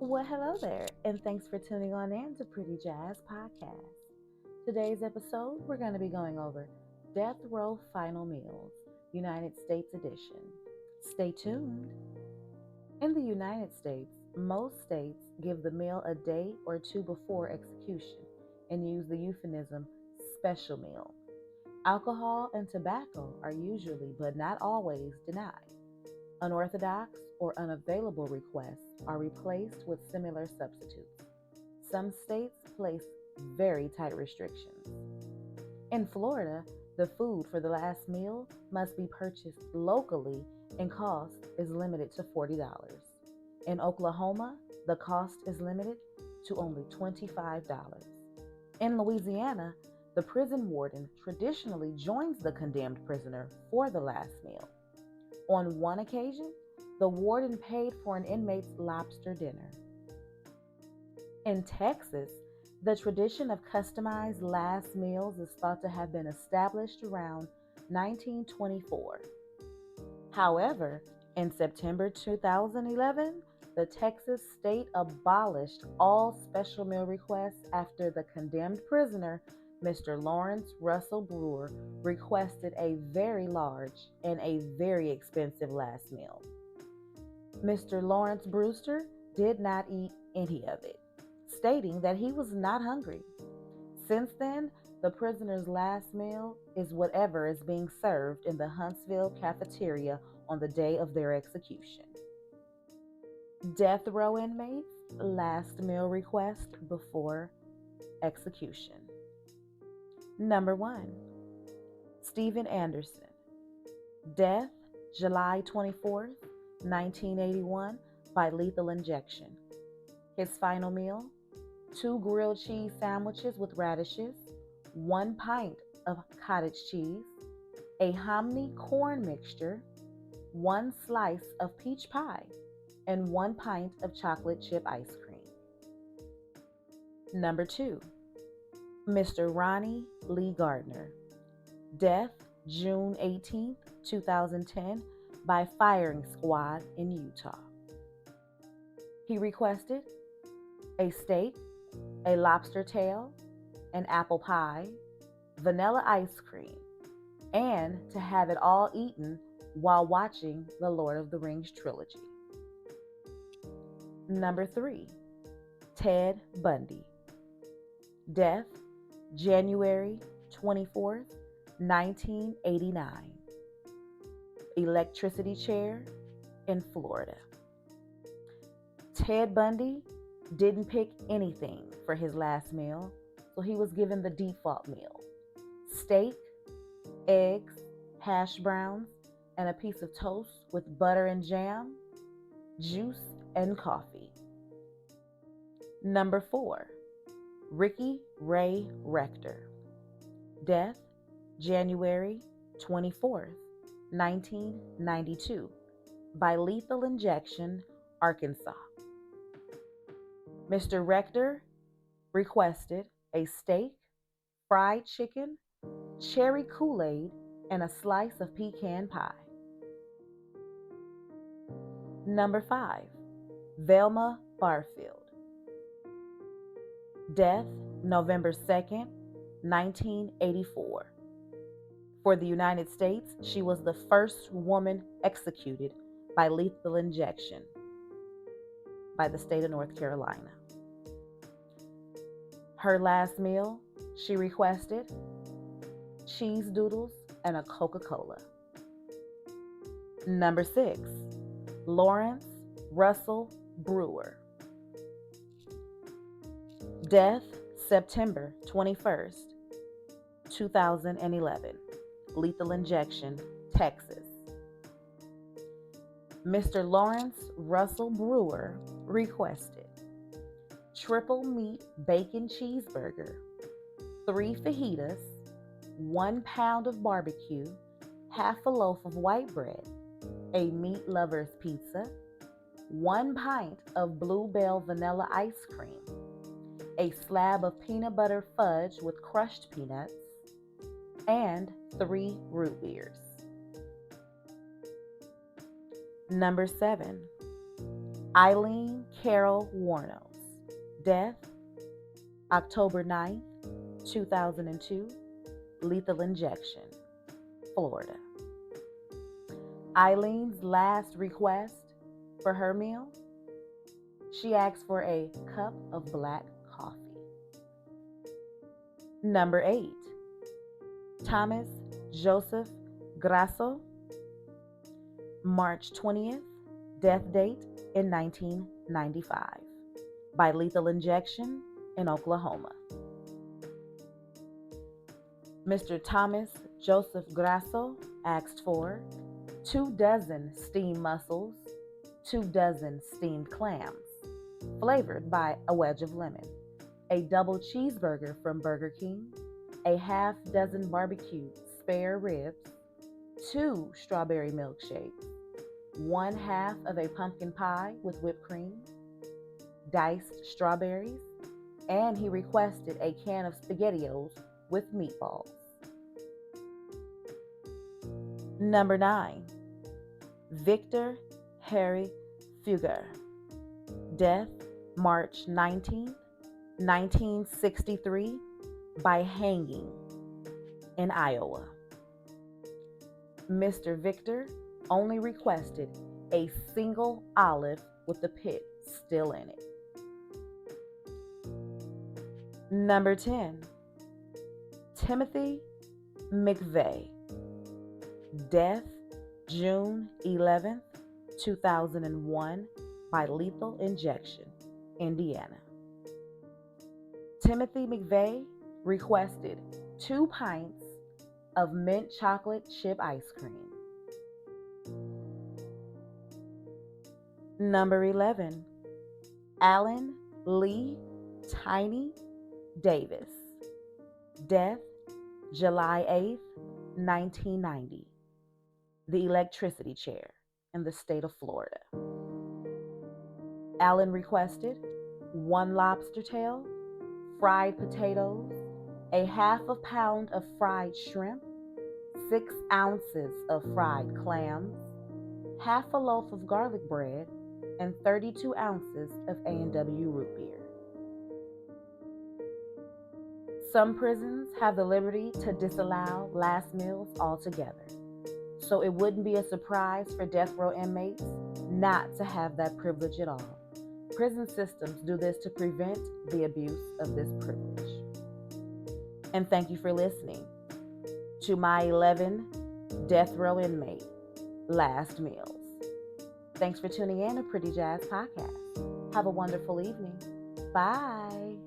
Well, hello there, and thanks for tuning on in to Pretty Jazz Podcast. Today's episode, we're going to be going over Death Row Final Meals, United States Edition. Stay tuned. In the United States, most states give the meal a day or two before execution and use the euphemism special meal. Alcohol and tobacco are usually, but not always, denied. Unorthodox or unavailable requests are replaced with similar substitutes. Some states place very tight restrictions. In Florida, the food for the last meal must be purchased locally and cost is limited to $40. In Oklahoma, the cost is limited to only $25. In Louisiana, the prison warden traditionally joins the condemned prisoner for the last meal. On one occasion, the warden paid for an inmate's lobster dinner. In Texas, the tradition of customized last meals is thought to have been established around 1924. However, in September 2011, the Texas state abolished all special meal requests after the condemned prisoner, Mr. Lawrence Russell Brewer, requested a very large and a very expensive last meal. Mr. Lawrence Brewster did not eat any of it, stating that he was not hungry. Since then, the prisoner's last meal is whatever is being served in the Huntsville cafeteria on the day of their execution. Death row inmates' last meal request before execution. Number 1, Steven Anderson. Death, July 24th, 1981, by lethal injection. His final meal: 2 grilled cheese sandwiches with radishes, 1 pint of cottage cheese, a hominy corn mixture, 1 slice of peach pie, and 1 pint of chocolate chip ice cream. Number 2, Mr. Ronnie Lee Gardner. Death, June 18th, 2010, by firing squad in Utah. He requested a steak, a lobster tail, an apple pie, vanilla ice cream, and to have it all eaten while watching the Lord of the Rings trilogy. Number 3, Ted Bundy. Death, January 24th, 1989. Electricity chair in Florida. Ted Bundy didn't pick anything for his last meal, so he was given the default meal: steak, eggs, hash browns, and a piece of toast with butter and jam, juice, and coffee. Number 4, Ricky Ray Rector. Death, January 24th, 1992, by lethal injection, Arkansas. Mr. Rector requested a steak, fried chicken, cherry Kool-Aid, and a slice of pecan pie. Number 5, Velma Barfield. Death, November 2nd, 1984. For the United States, she was the first woman executed by lethal injection by the state of North Carolina. Her last meal, she requested cheese doodles and a Coca-Cola. Number 6, Lawrence Russell Brewer. Death, September 21st, 2011. Lethal injection, Texas. Mr. Lawrence Russell Brewer requested triple meat bacon cheeseburger, 3 fajitas, 1 pound of barbecue, half a loaf of white bread, a meat lover's pizza, 1 pint of Bluebell vanilla ice cream, a slab of peanut butter fudge with crushed peanuts, and 3 root beers. Number 7, Eileen Carol Warnos. Death, October 9th, 2002. Lethal injection, Florida. Eileen's last request for her meal, she asked for a cup of black coffee. Number 8, Thomas Joseph Grasso, March 20th, death date in 1995, by lethal injection in Oklahoma. Mr. Thomas Joseph Grasso asked for 2 dozen steamed mussels, 2 dozen steamed clams, flavored by a wedge of lemon, a double cheeseburger from Burger King, a half dozen barbecued spare ribs, 2 strawberry milkshakes, 1/2 of a pumpkin pie with whipped cream, diced strawberries, and he requested a can of SpaghettiOs with meatballs. Number 9, Victor Harry Fugger. Death, March 19, 1963, by hanging in Iowa. Mr. Victor only requested a single olive with the pit still in it. Number 10, Timothy McVeigh. Death, June 11th, 2001, by lethal injection, Indiana. Timothy McVeigh requested 2 pints of mint chocolate chip ice cream. Number 11, Alan Lee Tiny Davis. Death, July 8th, 1990. The electricity chair in the state of Florida. Alan requested 1 lobster tail, fried potatoes, a 1/2 pound of fried shrimp, 6 ounces of fried clams, 1/2 loaf of garlic bread, and 32 ounces of A&W root beer. Some prisons have the liberty to disallow last meals altogether, so it wouldn't be a surprise for death row inmates not to have that privilege at all. Prison systems do this to prevent the abuse of this privilege. And thank you for listening to my 11 death row inmate last meals. Thanks for tuning in to Pretty Jazz Podcast. Have a wonderful evening. Bye.